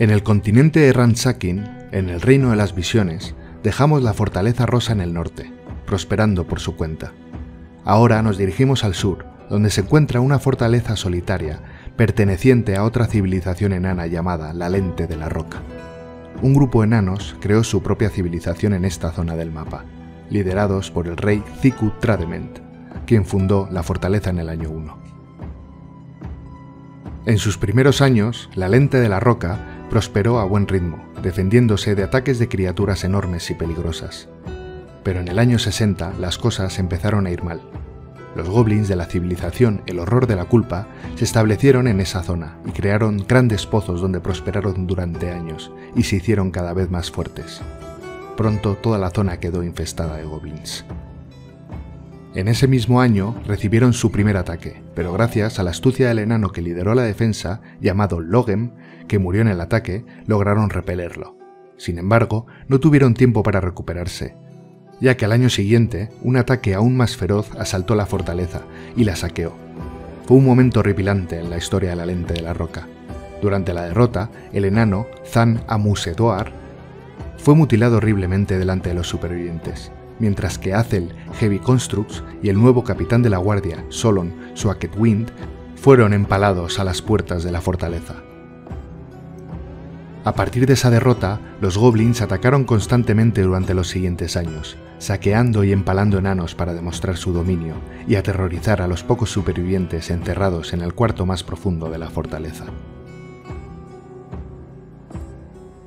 En el continente de Ransakin, en el reino de las visiones, dejamos la fortaleza rosa en el norte, prosperando por su cuenta. Ahora nos dirigimos al sur, donde se encuentra una fortaleza solitaria, perteneciente a otra civilización enana llamada la Lente de la Roca. Un grupo de enanos creó su propia civilización en esta zona del mapa, liderados por el rey Ziku Tradement, quien fundó la fortaleza en el año 1. En sus primeros años, la Lente de la Roca prosperó a buen ritmo, defendiéndose de ataques de criaturas enormes y peligrosas. Pero en el año 60 las cosas empezaron a ir mal. Los goblins de la civilización El Horror de la Culpa se establecieron en esa zona y crearon grandes pozos donde prosperaron durante años y se hicieron cada vez más fuertes. Pronto toda la zona quedó infestada de goblins. En ese mismo año recibieron su primer ataque, pero gracias a la astucia del enano que lideró la defensa, llamado Logem, que murió en el ataque, lograron repelerlo. Sin embargo, no tuvieron tiempo para recuperarse, ya que al año siguiente, un ataque aún más feroz asaltó la fortaleza y la saqueó. Fue un momento horripilante en la historia de la Lente de la Roca. Durante la derrota, el enano Zan Amusedoar fue mutilado horriblemente delante de los supervivientes, mientras que Azel Heavy Constructs y el nuevo capitán de la guardia, Solon Soaketwind, fueron empalados a las puertas de la fortaleza. A partir de esa derrota, los goblins atacaron constantemente durante los siguientes años, saqueando y empalando enanos para demostrar su dominio y aterrorizar a los pocos supervivientes encerrados en el cuarto más profundo de la fortaleza.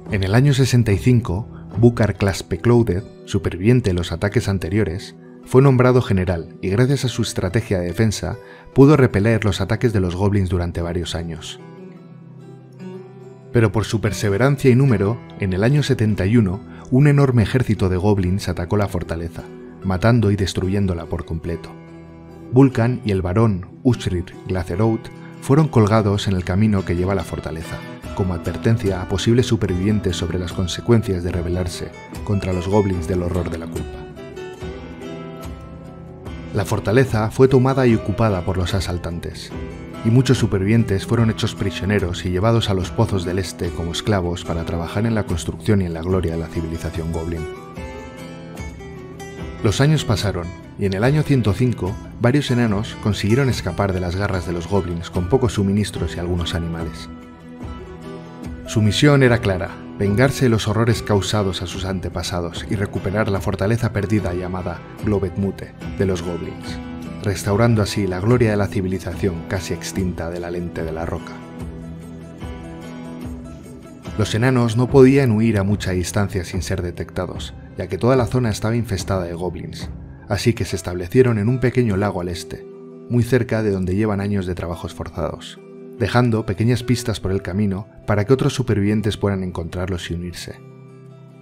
En el año 65, Bukar Claspeclouded, superviviente de los ataques anteriores, fue nombrado general y gracias a su estrategia de defensa pudo repeler los ataques de los goblins durante varios años. Pero por su perseverancia y número, en el año 71, un enorme ejército de goblins atacó la fortaleza, matando y destruyéndola por completo. Vulcan y el barón Ushrir Glacerout fueron colgados en el camino que lleva a la fortaleza, como advertencia a posibles supervivientes sobre las consecuencias de rebelarse contra los goblins del Horror de la Culpa. La fortaleza fue tomada y ocupada por los asaltantes, y muchos supervivientes fueron hechos prisioneros y llevados a los pozos del este como esclavos para trabajar en la construcción y en la gloria de la civilización goblin. Los años pasaron, y en el año 105, varios enanos consiguieron escapar de las garras de los goblins con pocos suministros y algunos animales. Su misión era clara: vengarse de los horrores causados a sus antepasados y recuperar la fortaleza perdida llamada Globetmute de los goblins, restaurando así la gloria de la civilización casi extinta de la Lente de la Roca. Los enanos no podían huir a mucha distancia sin ser detectados, ya que toda la zona estaba infestada de goblins, así que se establecieron en un pequeño lago al este, muy cerca de donde llevan años de trabajos forzados, dejando pequeñas pistas por el camino para que otros supervivientes puedan encontrarlos y unirse.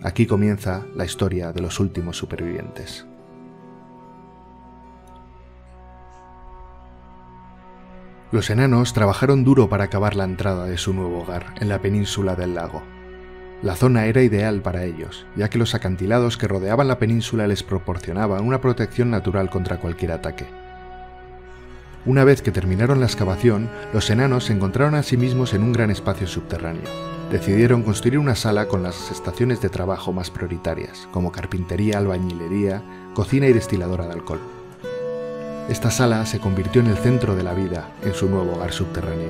Aquí comienza la historia de los últimos supervivientes. Los enanos trabajaron duro para acabar la entrada de su nuevo hogar en la península del lago. La zona era ideal para ellos, ya que los acantilados que rodeaban la península les proporcionaban una protección natural contra cualquier ataque. Una vez que terminaron la excavación, los enanos se encontraron a sí mismos en un gran espacio subterráneo. Decidieron construir una sala con las estaciones de trabajo más prioritarias, como carpintería, albañilería, cocina y destiladora de alcohol. Esta sala se convirtió en el centro de la vida en su nuevo hogar subterráneo.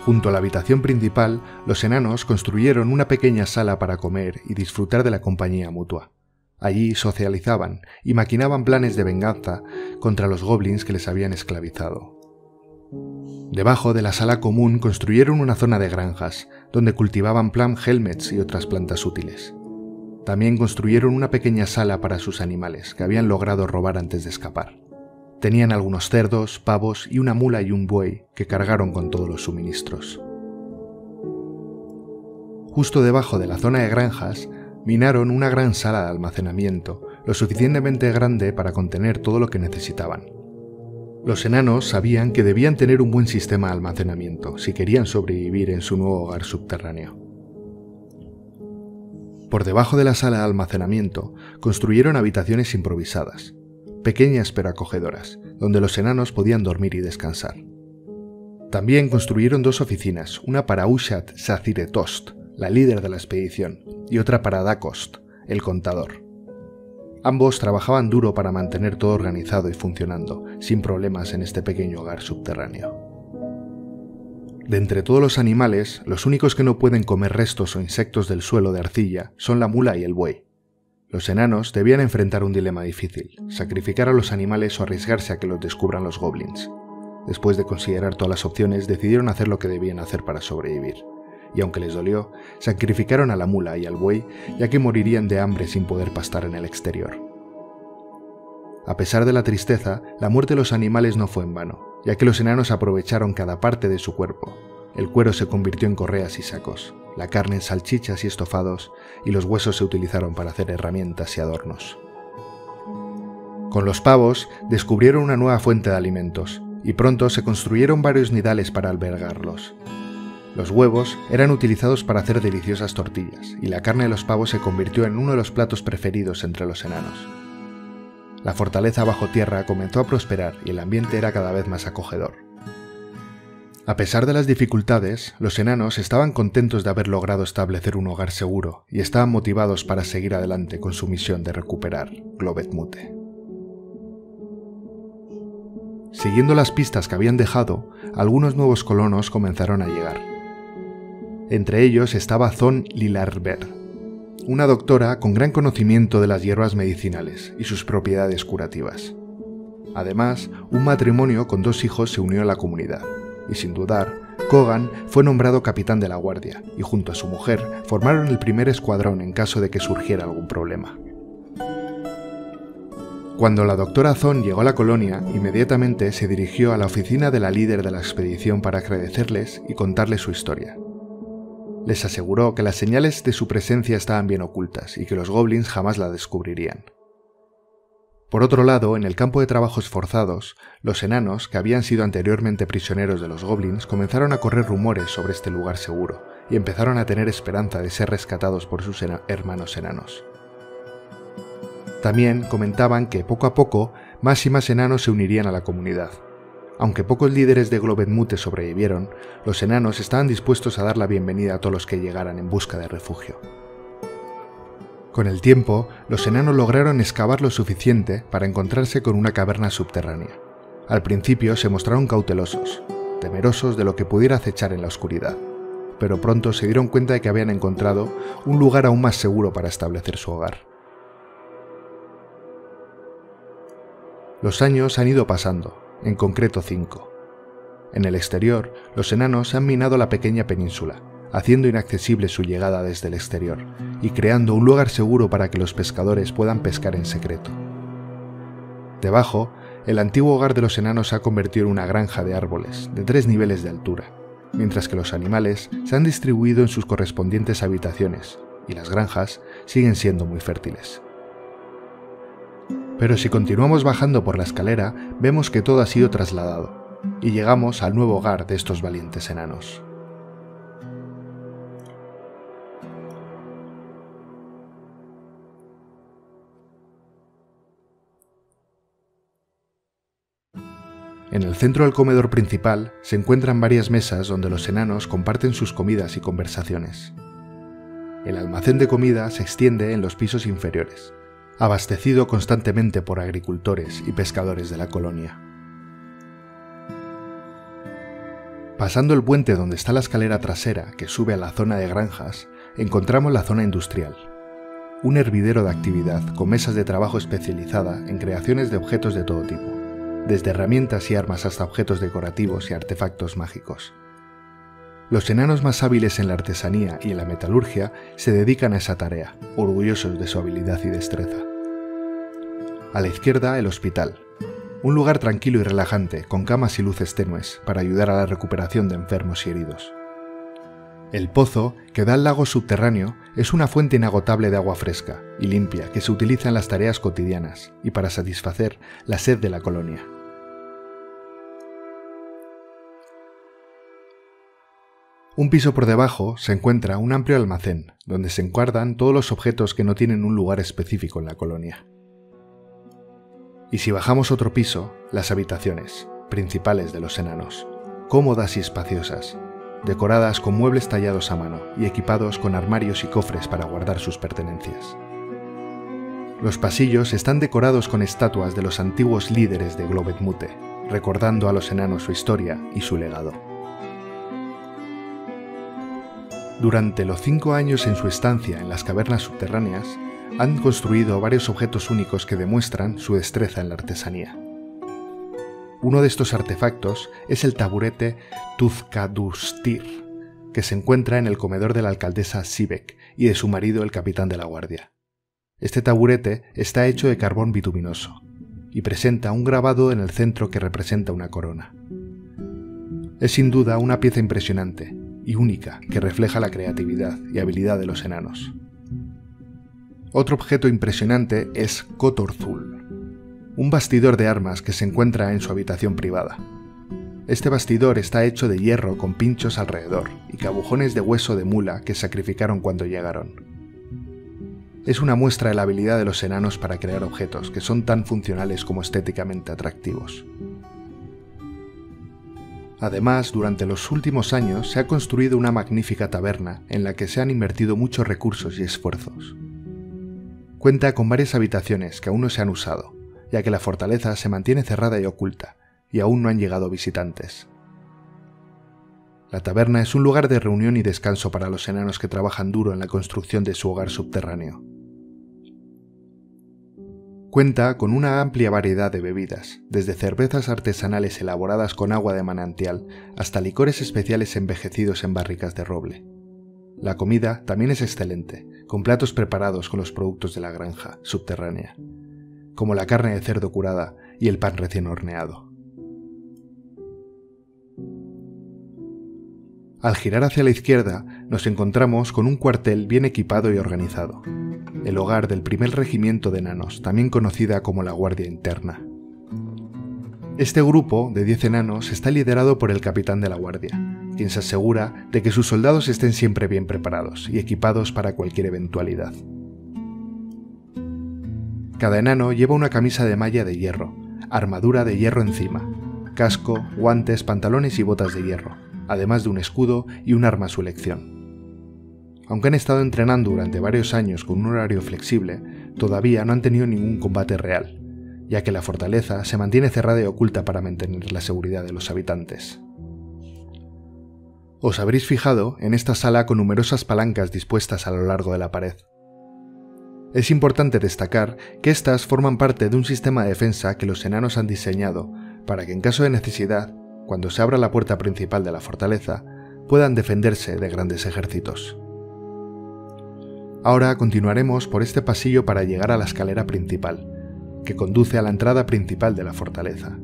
Junto a la habitación principal, los enanos construyeron una pequeña sala para comer y disfrutar de la compañía mutua. Allí socializaban y maquinaban planes de venganza contra los goblins que les habían esclavizado. Debajo de la sala común construyeron una zona de granjas, donde cultivaban plum helmets y otras plantas útiles. También construyeron una pequeña sala para sus animales, que habían logrado robar antes de escapar. Tenían algunos cerdos, pavos y una mula y un buey que cargaron con todos los suministros. Justo debajo de la zona de granjas, minaron una gran sala de almacenamiento, lo suficientemente grande para contener todo lo que necesitaban. Los enanos sabían que debían tener un buen sistema de almacenamiento si querían sobrevivir en su nuevo hogar subterráneo. Por debajo de la sala de almacenamiento construyeron habitaciones improvisadas, pequeñas pero acogedoras, donde los enanos podían dormir y descansar. También construyeron 2 oficinas, una para Ushat Saziretost, la líder de la expedición, y otra para Dakost, el contador. Ambos trabajaban duro para mantener todo organizado y funcionando, sin problemas en este pequeño hogar subterráneo. De entre todos los animales, los únicos que no pueden comer restos o insectos del suelo de arcilla son la mula y el buey. Los enanos debían enfrentar un dilema difícil: sacrificar a los animales o arriesgarse a que los descubran los goblins. Después de considerar todas las opciones, decidieron hacer lo que debían hacer para sobrevivir. Y aunque les dolió, sacrificaron a la mula y al buey, ya que morirían de hambre sin poder pastar en el exterior. A pesar de la tristeza, la muerte de los animales no fue en vano, ya que los enanos aprovecharon cada parte de su cuerpo. El cuero se convirtió en correas y sacos, la carne en salchichas y estofados, y los huesos se utilizaron para hacer herramientas y adornos. Con los pavos descubrieron una nueva fuente de alimentos, y pronto se construyeron varios nidales para albergarlos. Los huevos eran utilizados para hacer deliciosas tortillas, y la carne de los pavos se convirtió en uno de los platos preferidos entre los enanos. La fortaleza bajo tierra comenzó a prosperar y el ambiente era cada vez más acogedor. A pesar de las dificultades, los enanos estaban contentos de haber logrado establecer un hogar seguro y estaban motivados para seguir adelante con su misión de recuperar Globeth Mute. Siguiendo las pistas que habían dejado, algunos nuevos colonos comenzaron a llegar. Entre ellos estaba Thon Lilarver, una doctora con gran conocimiento de las hierbas medicinales y sus propiedades curativas. Además, un matrimonio con 2 hijos se unió a la comunidad, y sin dudar, Kogan fue nombrado capitán de la guardia, y junto a su mujer formaron el primer escuadrón en caso de que surgiera algún problema. Cuando la doctora Thon llegó a la colonia, inmediatamente se dirigió a la oficina de la líder de la expedición para agradecerles y contarles su historia. Les aseguró que las señales de su presencia estaban bien ocultas y que los goblins jamás la descubrirían. Por otro lado, en el campo de trabajos forzados, los enanos, que habían sido anteriormente prisioneros de los goblins, comenzaron a correr rumores sobre este lugar seguro y empezaron a tener esperanza de ser rescatados por sus hermanos enanos. También comentaban que poco a poco más y más enanos se unirían a la comunidad. Aunque pocos líderes de Globeth Mute sobrevivieron, los enanos estaban dispuestos a dar la bienvenida a todos los que llegaran en busca de refugio. Con el tiempo, los enanos lograron excavar lo suficiente para encontrarse con una caverna subterránea. Al principio se mostraron cautelosos, temerosos de lo que pudiera acechar en la oscuridad, pero pronto se dieron cuenta de que habían encontrado un lugar aún más seguro para establecer su hogar. Los años han ido pasando, en concreto 5. En el exterior, los enanos han minado la pequeña península, haciendo inaccesible su llegada desde el exterior y creando un lugar seguro para que los pescadores puedan pescar en secreto. Debajo, el antiguo hogar de los enanos se ha convertido en una granja de árboles de 3 niveles de altura, mientras que los animales se han distribuido en sus correspondientes habitaciones y las granjas siguen siendo muy fértiles. Pero si continuamos bajando por la escalera, vemos que todo ha sido trasladado, y llegamos al nuevo hogar de estos valientes enanos. En el centro del comedor principal se encuentran varias mesas donde los enanos comparten sus comidas y conversaciones. El almacén de comida se extiende en los pisos inferiores, abastecido constantemente por agricultores y pescadores de la colonia. Pasando el puente donde está la escalera trasera que sube a la zona de granjas, encontramos la zona industrial, un hervidero de actividad con mesas de trabajo especializada en creaciones de objetos de todo tipo, desde herramientas y armas hasta objetos decorativos y artefactos mágicos. Los enanos más hábiles en la artesanía y en la metalurgia se dedican a esa tarea, orgullosos de su habilidad y destreza. A la izquierda, el hospital, un lugar tranquilo y relajante con camas y luces tenues para ayudar a la recuperación de enfermos y heridos. El pozo, que da al lago subterráneo, es una fuente inagotable de agua fresca y limpia que se utiliza en las tareas cotidianas y para satisfacer la sed de la colonia. Un piso por debajo se encuentra un amplio almacén, donde se encuadran todos los objetos que no tienen un lugar específico en la colonia. Y si bajamos otro piso, las habitaciones principales de los enanos, cómodas y espaciosas, decoradas con muebles tallados a mano y equipados con armarios y cofres para guardar sus pertenencias. Los pasillos están decorados con estatuas de los antiguos líderes de Globetmute, recordando a los enanos su historia y su legado. Durante los 5 años en su estancia en las cavernas subterráneas, han construido varios objetos únicos que demuestran su destreza en la artesanía. Uno de estos artefactos es el taburete Tuzkadustir, que se encuentra en el comedor de la alcaldesa Sibek y de su marido el capitán de la guardia. Este taburete está hecho de carbón bituminoso y presenta un grabado en el centro que representa una corona. Es sin duda una pieza impresionante y única que refleja la creatividad y habilidad de los enanos. Otro objeto impresionante es Kotorzul, un bastidor de armas que se encuentra en su habitación privada. Este bastidor está hecho de hierro con pinchos alrededor y cabujones de hueso de mula que sacrificaron cuando llegaron. Es una muestra de la habilidad de los enanos para crear objetos que son tan funcionales como estéticamente atractivos. Además, durante los últimos años se ha construido una magnífica taberna en la que se han invertido muchos recursos y esfuerzos. Cuenta con varias habitaciones que aún no se han usado, ya que la fortaleza se mantiene cerrada y oculta, y aún no han llegado visitantes. La taberna es un lugar de reunión y descanso para los enanos que trabajan duro en la construcción de su hogar subterráneo. Cuenta con una amplia variedad de bebidas, desde cervezas artesanales elaboradas con agua de manantial hasta licores especiales envejecidos en barricas de roble. La comida también es excelente, con platos preparados con los productos de la granja subterránea, como la carne de cerdo curada y el pan recién horneado. Al girar hacia la izquierda, nos encontramos con un cuartel bien equipado y organizado, el hogar del primer regimiento de enanos, también conocida como la Guardia Interna. Este grupo de 10 enanos está liderado por el capitán de la guardia, quien se asegura de que sus soldados estén siempre bien preparados y equipados para cualquier eventualidad. Cada enano lleva una camisa de malla de hierro, armadura de hierro encima, casco, guantes, pantalones y botas de hierro, además de un escudo y un arma a su elección. Aunque han estado entrenando durante varios años con un horario flexible, todavía no han tenido ningún combate real, ya que la fortaleza se mantiene cerrada y oculta para mantener la seguridad de los habitantes. Os habréis fijado en esta sala con numerosas palancas dispuestas a lo largo de la pared. Es importante destacar que estas forman parte de un sistema de defensa que los enanos han diseñado para que en caso de necesidad, cuando se abra la puerta principal de la fortaleza, puedan defenderse de grandes ejércitos. Ahora continuaremos por este pasillo para llegar a la escalera principal, que conduce a la entrada principal de la fortaleza.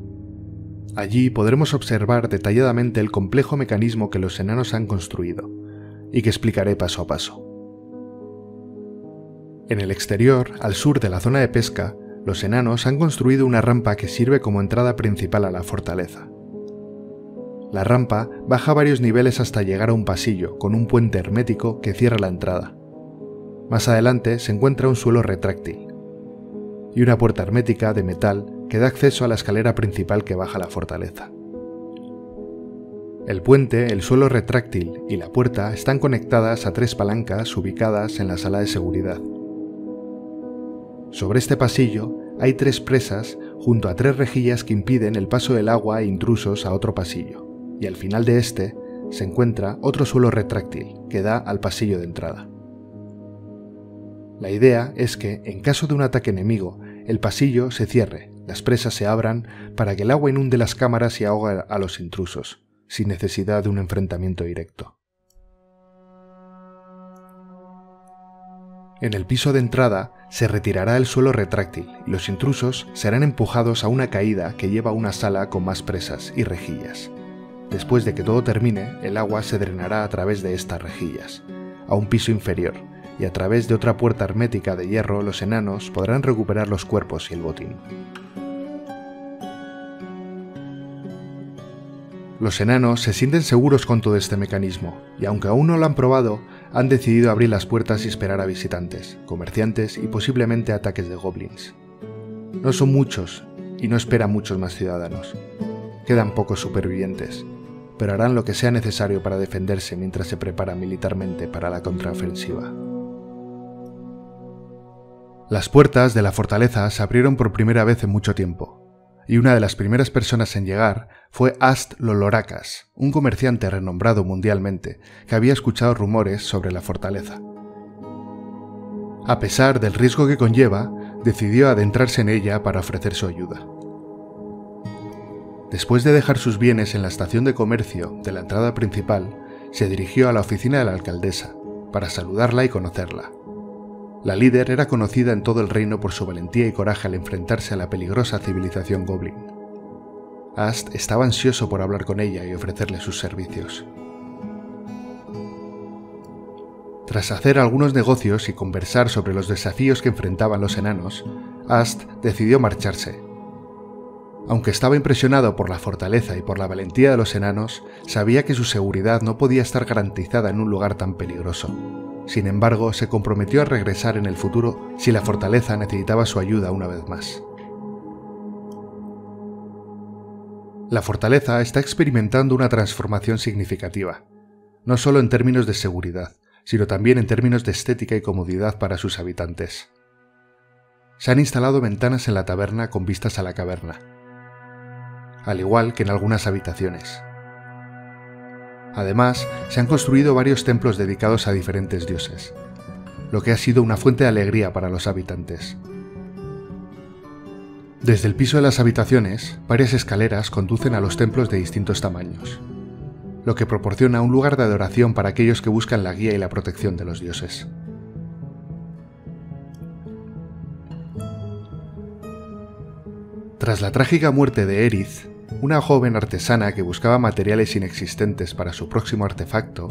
Allí podremos observar detalladamente el complejo mecanismo que los enanos han construido, y que explicaré paso a paso. En el exterior, al sur de la zona de pesca, los enanos han construido una rampa que sirve como entrada principal a la fortaleza. La rampa baja varios niveles hasta llegar a un pasillo con un puente hermético que cierra la entrada. Más adelante se encuentra un suelo retráctil y una puerta hermética de metal que da acceso a la escalera principal que baja a la fortaleza. El puente, el suelo retráctil y la puerta están conectadas a 3 palancas ubicadas en la sala de seguridad. Sobre este pasillo hay 3 presas junto a 3 rejillas que impiden el paso del agua e intrusos a otro pasillo, y al final de este se encuentra otro suelo retráctil que da al pasillo de entrada. La idea es que, en caso de un ataque enemigo, el pasillo se cierre, las presas se abran para que el agua inunde las cámaras y ahogue a los intrusos, sin necesidad de un enfrentamiento directo. En el piso de entrada se retirará el suelo retráctil y los intrusos serán empujados a una caída que lleva a una sala con más presas y rejillas. Después de que todo termine, el agua se drenará a través de estas rejillas, a un piso inferior, y a través de otra puerta hermética de hierro los enanos podrán recuperar los cuerpos y el botín. Los enanos se sienten seguros con todo este mecanismo, y aunque aún no lo han probado, han decidido abrir las puertas y esperar a visitantes, comerciantes y posiblemente ataques de goblins. No son muchos, y no esperan muchos más ciudadanos. Quedan pocos supervivientes, pero harán lo que sea necesario para defenderse mientras se preparan militarmente para la contraofensiva. Las puertas de la fortaleza se abrieron por primera vez en mucho tiempo, y una de las primeras personas en llegar fue Ast Loloracas, un comerciante renombrado mundialmente que había escuchado rumores sobre la fortaleza. A pesar del riesgo que conlleva, decidió adentrarse en ella para ofrecer su ayuda. Después de dejar sus bienes en la estación de comercio de la entrada principal, se dirigió a la oficina de la alcaldesa para saludarla y conocerla. La líder era conocida en todo el reino por su valentía y coraje al enfrentarse a la peligrosa civilización Goblin. Ast estaba ansioso por hablar con ella y ofrecerle sus servicios. Tras hacer algunos negocios y conversar sobre los desafíos que enfrentaban los enanos, Ast decidió marcharse. Aunque estaba impresionado por la fortaleza y por la valentía de los enanos, sabía que su seguridad no podía estar garantizada en un lugar tan peligroso. Sin embargo, se comprometió a regresar en el futuro si la fortaleza necesitaba su ayuda una vez más. La fortaleza está experimentando una transformación significativa, no solo en términos de seguridad, sino también en términos de estética y comodidad para sus habitantes. Se han instalado ventanas en la taberna con vistas a la caverna, al igual que en algunas habitaciones. Además, se han construido varios templos dedicados a diferentes dioses, lo que ha sido una fuente de alegría para los habitantes. Desde el piso de las habitaciones, varias escaleras conducen a los templos de distintos tamaños, lo que proporciona un lugar de adoración para aquellos que buscan la guía y la protección de los dioses. Tras la trágica muerte de Aerith, una joven artesana que buscaba materiales inexistentes para su próximo artefacto,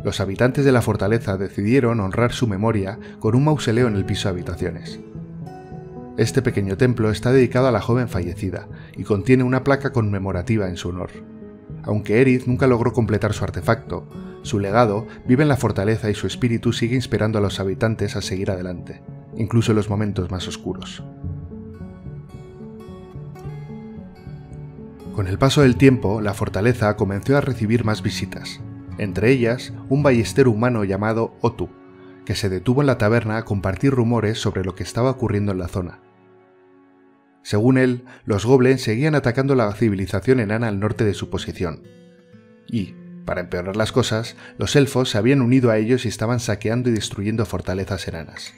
los habitantes de la fortaleza decidieron honrar su memoria con un mausoleo en el piso de habitaciones. Este pequeño templo está dedicado a la joven fallecida y contiene una placa conmemorativa en su honor. Aunque Aerith nunca logró completar su artefacto, su legado vive en la fortaleza y su espíritu sigue inspirando a los habitantes a seguir adelante, incluso en los momentos más oscuros. Con el paso del tiempo, la fortaleza comenzó a recibir más visitas, entre ellas un ballestero humano llamado Otu, que se detuvo en la taberna a compartir rumores sobre lo que estaba ocurriendo en la zona. Según él, los goblins seguían atacando la civilización enana al norte de su posición, y, para empeorar las cosas, los elfos se habían unido a ellos y estaban saqueando y destruyendo fortalezas enanas.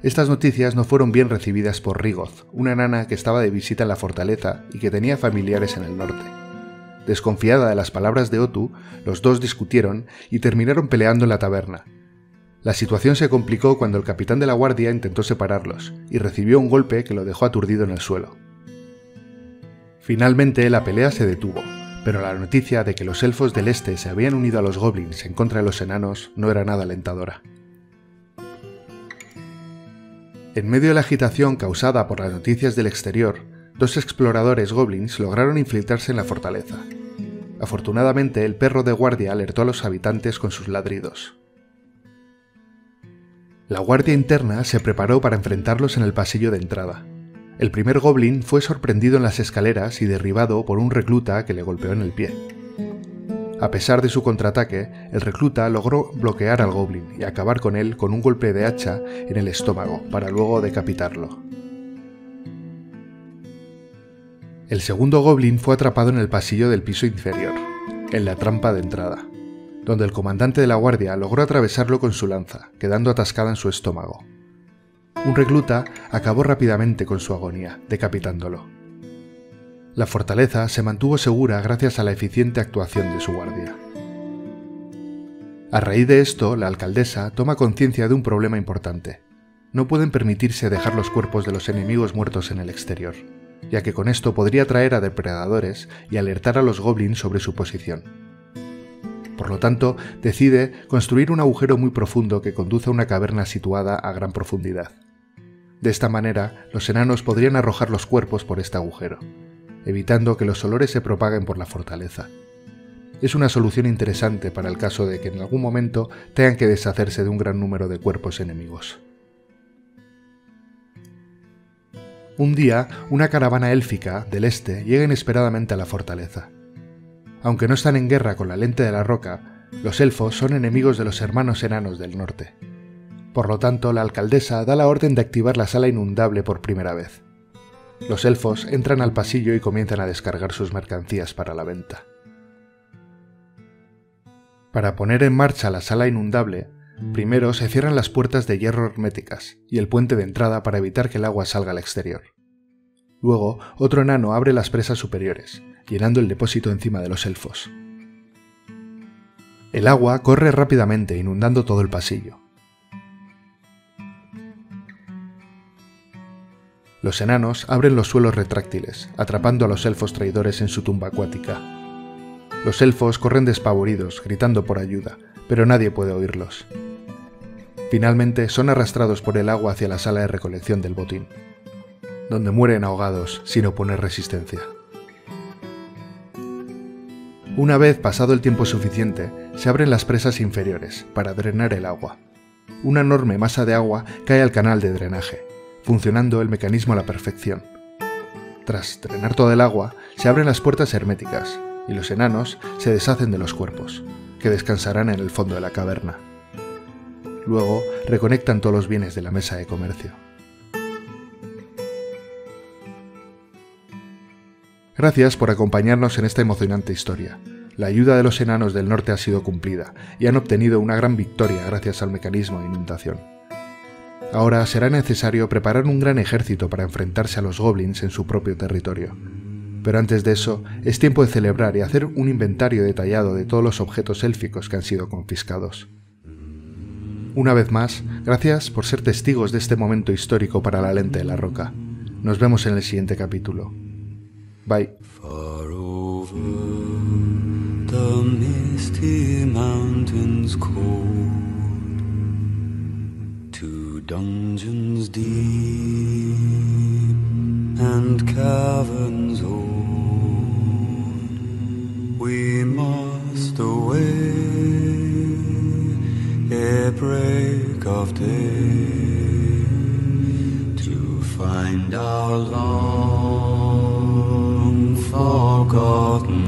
Estas noticias no fueron bien recibidas por Riggoth, una enana que estaba de visita en la fortaleza y que tenía familiares en el norte. Desconfiada de las palabras de Otu, los dos discutieron y terminaron peleando en la taberna. La situación se complicó cuando el capitán de la guardia intentó separarlos y recibió un golpe que lo dejó aturdido en el suelo. Finalmente la pelea se detuvo, pero la noticia de que los elfos del este se habían unido a los goblins en contra de los enanos no era nada alentadora. En medio de la agitación causada por las noticias del exterior, dos exploradores goblins lograron infiltrarse en la fortaleza. Afortunadamente, el perro de guardia alertó a los habitantes con sus ladridos. La guardia interna se preparó para enfrentarlos en el pasillo de entrada. El primer goblin fue sorprendido en las escaleras y derribado por un recluta que le golpeó en el pie. A pesar de su contraataque, el recluta logró bloquear al goblin y acabar con él con un golpe de hacha en el estómago para luego decapitarlo. El segundo goblin fue atrapado en el pasillo del piso inferior, en la trampa de entrada, donde el comandante de la guardia logró atravesarlo con su lanza, quedando atascada en su estómago. Un recluta acabó rápidamente con su agonía, decapitándolo. La fortaleza se mantuvo segura gracias a la eficiente actuación de su guardia. A raíz de esto, la alcaldesa toma conciencia de un problema importante. No pueden permitirse dejar los cuerpos de los enemigos muertos en el exterior, ya que con esto podría atraer a depredadores y alertar a los goblins sobre su posición. Por lo tanto, decide construir un agujero muy profundo que conduce a una caverna situada a gran profundidad. De esta manera, los enanos podrían arrojar los cuerpos por este agujero, evitando que los olores se propaguen por la fortaleza. Es una solución interesante para el caso de que en algún momento tengan que deshacerse de un gran número de cuerpos enemigos. Un día, una caravana élfica del este llega inesperadamente a la fortaleza. Aunque no están en guerra con la lente de la roca, los elfos son enemigos de los hermanos enanos del norte. Por lo tanto, la alcaldesa da la orden de activar la sala inundable por primera vez. Los elfos entran al pasillo y comienzan a descargar sus mercancías para la venta. Para poner en marcha la sala inundable, primero se cierran las puertas de hierro herméticas y el puente de entrada para evitar que el agua salga al exterior. Luego, otro enano abre las presas superiores, llenando el depósito encima de los elfos. El agua corre rápidamente, inundando todo el pasillo. Los enanos abren los suelos retráctiles, atrapando a los elfos traidores en su tumba acuática. Los elfos corren despavoridos, gritando por ayuda, pero nadie puede oírlos. Finalmente son arrastrados por el agua hacia la sala de recolección del botín, donde mueren ahogados sin oponer resistencia. Una vez pasado el tiempo suficiente, se abren las presas inferiores para drenar el agua. Una enorme masa de agua cae al canal de drenaje, funcionando el mecanismo a la perfección. Tras drenar todo el agua, se abren las puertas herméticas y los enanos se deshacen de los cuerpos, que descansarán en el fondo de la caverna. Luego reconectan todos los bienes de la mesa de comercio. Gracias por acompañarnos en esta emocionante historia. La ayuda de los enanos del norte ha sido cumplida y han obtenido una gran victoria gracias al mecanismo de inundación. Ahora será necesario preparar un gran ejército para enfrentarse a los goblins en su propio territorio. Pero antes de eso, es tiempo de celebrar y hacer un inventario detallado de todos los objetos élficos que han sido confiscados. Una vez más, gracias por ser testigos de este momento histórico para la lente de la roca. Nos vemos en el siguiente capítulo. Bye. Far over the misty mountains cold, to dungeons deep and caverns old, we must away ere break of day, to find our long forgotten